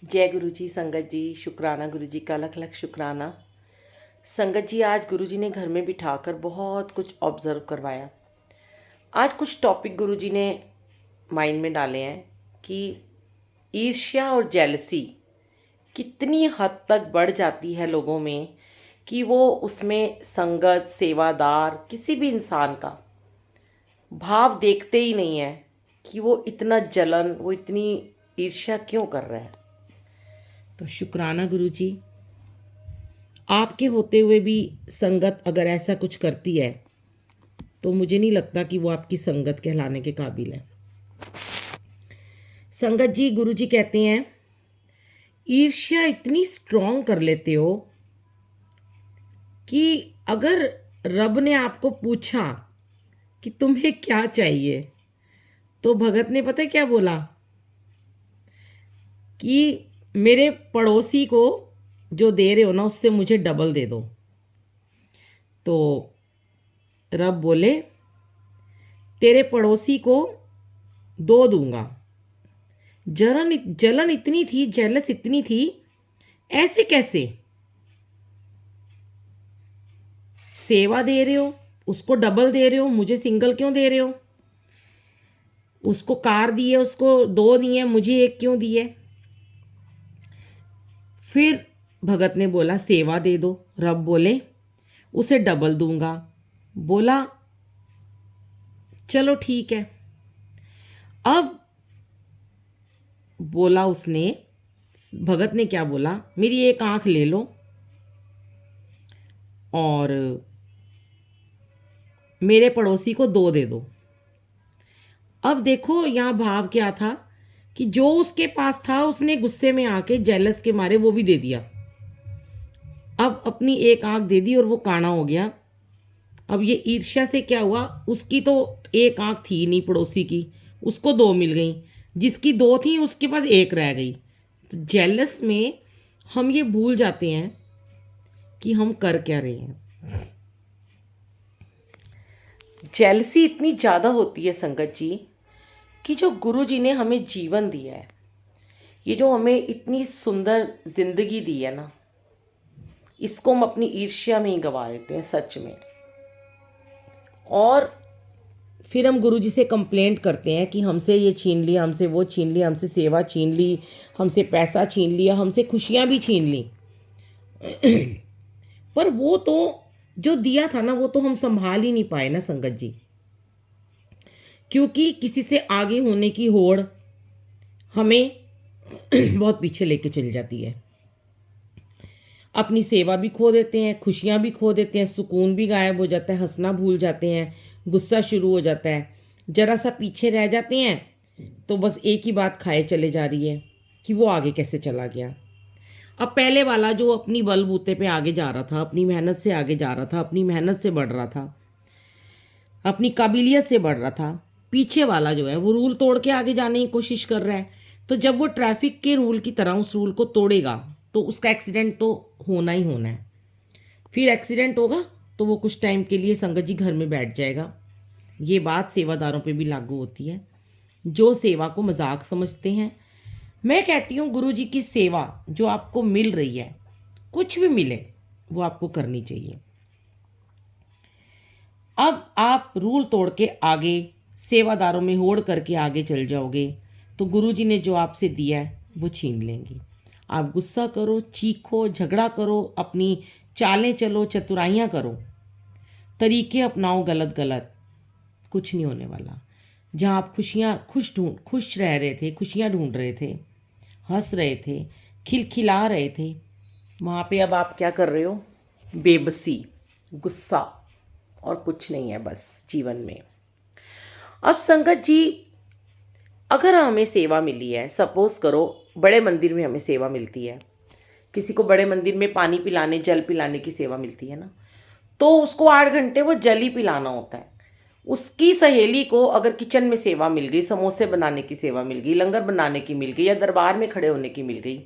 जय गुरु जी। संगत जी शुक्राना, गुरु जी का लख लख शुक्राना। संगत जी, आज गुरु जी ने घर में बिठाकर बहुत कुछ ऑब्जर्व करवाया। आज कुछ टॉपिक गुरु जी ने माइंड में डाले हैं कि ईर्ष्या और जेलसी कितनी हद तक बढ़ जाती है लोगों में कि वो उसमें संगत, सेवादार, किसी भी इंसान का भाव देखते ही नहीं है कि वो इतना जलन, वो इतनी ईर्ष्या क्यों कर रहा है। तो शुक्राना गुरु जी, आपके होते हुए भी संगत अगर ऐसा कुछ करती है तो मुझे नहीं लगता कि वो आपकी संगत कहलाने के काबिल है। संगत जी, गुरु जी कहते हैं ईर्ष्या इतनी स्ट्रॉन्ग कर लेते हो कि अगर रब ने आपको पूछा कि तुम्हें क्या चाहिए, तो भगत ने पता है क्या बोला कि मेरे पड़ोसी को जो दे रहे हो ना, उससे मुझे डबल दे दो। तो रब बोले तेरे पड़ोसी को दो दूंगा। जलन इतनी थी, जेलस इतनी थी, ऐसे कैसे? सेवा दे रहे हो, उसको डबल दे रहे हो, मुझे सिंगल क्यों दे रहे हो? उसको कार दी है, उसको दो दिए, मुझे एक क्यों दिए? फिर भगत ने बोला सेवा दे दो। रब बोले उसे डबल दूंगा। बोला चलो ठीक है। अब बोला उसने, भगत ने क्या बोला, मेरी एक आंख ले लो और मेरे पड़ोसी को दो दे दो। अब देखो यहाँ भाव क्या था कि जो उसके पास था उसने गुस्से में आके जेलस के मारे वो भी दे दिया। अब अपनी एक आंख दे दी और वो काना हो गया। अब ये ईर्ष्या से क्या हुआ, उसकी तो एक आंख थी नहीं पड़ोसी की, उसको दो मिल गई। जिसकी दो थी उसके पास एक रह गई। तो जेलस में हम ये भूल जाते हैं कि हम कर क्या रहे हैं। जेलसी इतनी ज़्यादा होती है संगत जी कि जो गुरु जी ने हमें जीवन दिया है, ये जो हमें इतनी सुंदर जिंदगी दी है ना, इसको हम अपनी ईर्ष्या में ही गवा देते हैं सच में। और फिर हम गुरु जी से कंप्लेंट करते हैं कि हमसे ये छीन लिया, हमसे वो छीन लिया, हमसे सेवा छीन ली, हमसे पैसा छीन लिया, हमसे खुशियाँ भी छीन ली। पर वो तो जो दिया था ना, वो तो हम संभाल ही नहीं पाए ना संगत जी, क्योंकि किसी से आगे होने की होड़ हमें बहुत पीछे लेके चली जाती है। अपनी सेवा भी खो देते हैं, खुशियाँ भी खो देते हैं, सुकून भी गायब हो जाता है, हंसना भूल जाते हैं, गुस्सा शुरू हो जाता है। जरा सा पीछे रह जाते हैं तो बस एक ही बात खाए चले जा रही है कि वो आगे कैसे चला गया। अब पहले वाला जो अपनी बलबूते पे आगे जा रहा था, अपनी मेहनत से आगे जा रहा था, अपनी मेहनत से बढ़ रहा था, अपनी काबिलियत से बढ़ रहा था, पीछे वाला जो है वो रूल तोड़ के आगे जाने की कोशिश कर रहा है। तो जब वो ट्रैफिक के रूल की तरह उस रूल को तोड़ेगा तो उसका एक्सीडेंट तो होना ही होना है। फिर एक्सीडेंट होगा तो वो कुछ टाइम के लिए संगत जी घर में बैठ जाएगा। ये बात सेवादारों पे भी लागू होती है जो सेवा को मजाक समझते हैं। मैं कहती हूँ गुरु जी की सेवा जो आपको मिल रही है, कुछ भी मिले, वो आपको करनी चाहिए। अब आप रूल तोड़ के आगे सेवादारों में होड़ करके आगे चल जाओगे तो गुरु जी ने जो आपसे दिया है वो छीन लेंगे। आप गुस्सा करो, चीखो, झगड़ा करो, अपनी चालें चलो, चतुराइयाँ करो, तरीके अपनाओ गलत गलत, कुछ नहीं होने वाला। जहाँ आप खुश रह रहे थे, खुशियाँ ढूंढ रहे थे, हंस रहे थे, खिलखिला रहे थे, वहाँ पे अब आप क्या कर रहे हो? बेबसी, गुस्सा और कुछ नहीं है बस जीवन में। अब संगत जी, अगर हमें सेवा मिली है, सपोज करो बड़े मंदिर में हमें सेवा मिलती है, किसी को बड़े मंदिर में पानी पिलाने, जल पिलाने की सेवा मिलती है ना, तो उसको 8 घंटे वो जल ही पिलाना होता है। उसकी सहेली को अगर किचन में सेवा मिल गई, समोसे बनाने की सेवा मिल गई, लंगर बनाने की मिल गई, या दरबार में खड़े होने की मिल गई,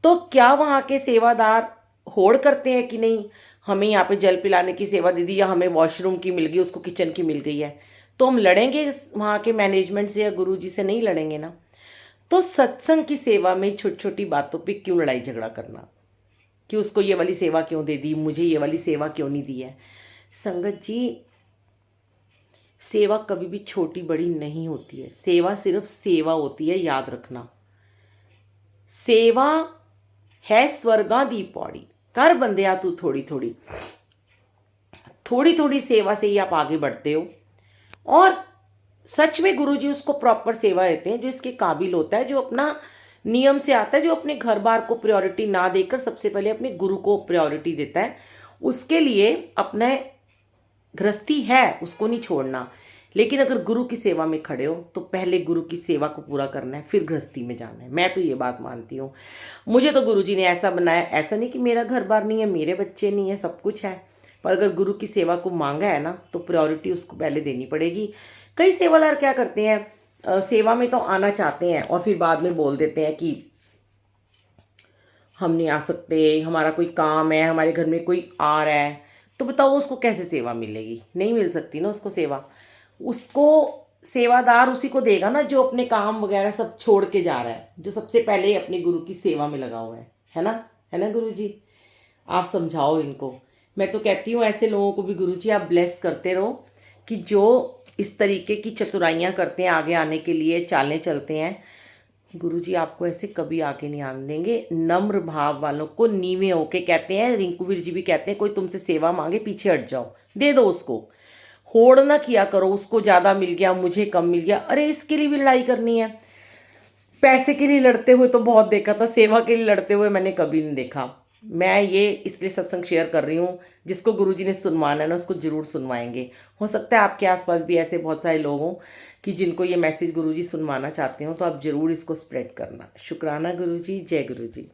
तो क्या वहाँ के सेवादार होड़ करते हैं कि नहीं, हमें यहाँ पे जल पिलाने की सेवा दे दी, या हमें वॉशरूम की मिल गई, उसको किचन की मिल गई है, तो हम लड़ेंगे वहाँ के मैनेजमेंट से या गुरु जी से? नहीं लड़ेंगे ना। तो सत्संग की सेवा में छोटी छोटी बातों पे क्यों लड़ाई झगड़ा करना कि उसको ये वाली सेवा क्यों दे दी, मुझे ये वाली सेवा क्यों नहीं दी है। संगत जी, सेवा कभी भी छोटी बड़ी नहीं होती है। सेवा सिर्फ सेवा होती है, याद रखना। सेवा है स्वर्गां दी पौड़ी, कर बंदिया तू थोड़ी थोड़ी। थोड़ी थोड़ी सेवा से ही आप आगे बढ़ते हो। और सच में गुरुजी उसको प्रॉपर सेवा देते हैं जो इसके काबिल होता है, जो अपना नियम से आता है, जो अपने घर बार को प्रायोरिटी ना देकर सबसे पहले अपने गुरु को प्रायोरिटी देता है। उसके लिए अपने गृहस्थी है उसको नहीं छोड़ना, लेकिन अगर गुरु की सेवा में खड़े हो तो पहले गुरु की सेवा को पूरा करना है, फिर गृहस्थी में जाना है। मैं तो ये बात मानती हूँ। मुझे तो गुरुजी ने ऐसा बनाया, ऐसा नहीं कि मेरा घर बार नहीं है, मेरे बच्चे नहीं है, सब कुछ है, पर अगर गुरु की सेवा को मांगा है ना तो प्रायोरिटी उसको पहले देनी पड़ेगी। कई सेवादार क्या करते हैं, सेवा में तो आना चाहते हैं और फिर बाद में बोल देते हैं कि हम नहीं आ सकते, हमारा कोई काम है, हमारे घर में कोई आ रहा है। तो बताओ उसको कैसे सेवा मिलेगी? नहीं मिल सकती ना उसको सेवा। उसको सेवादार उसी को देगा ना जो अपने काम वगैरह सब छोड़ के जा रहा है, जो सबसे पहले अपने गुरु की सेवा में लगा हुआ है ना? है ना गुरु जी? आप समझाओ इनको। मैं तो कहती हूँ ऐसे लोगों को भी गुरु जी आप ब्लेस करते रहो कि जो इस तरीके की चतुराइयाँ करते हैं, आगे आने के लिए चालें चलते हैं। गुरुजी आपको ऐसे कभी आगे नहीं आने देंगे। नम्र भाव वालों को नीवे होके कहते हैं, रिंकूवीर जी भी कहते हैं, कोई तुमसे सेवा मांगे पीछे हट जाओ, दे दो उसको। होड़ ना किया करो, उसको ज़्यादा मिल गया मुझे कम मिल गया, अरे इसके लिए भी लड़ाई करनी है। पैसे के लिए लड़ते हुए तो बहुत देखा था, सेवा के लिए लड़ते हुए मैंने कभी नहीं देखा। मैं ये इसलिए सत्संग शेयर कर रही हूँ, जिसको गुरुजी ने सुनवाना है ना उसको ज़रूर सुनवाएंगे। हो सकता है आपके आसपास भी ऐसे बहुत सारे लोग हों कि जिनको ये मैसेज गुरुजी सुनवाना चाहते हो, तो आप ज़रूर इसको स्प्रेड करना। शुक्राना गुरुजी, जय गुरुजी।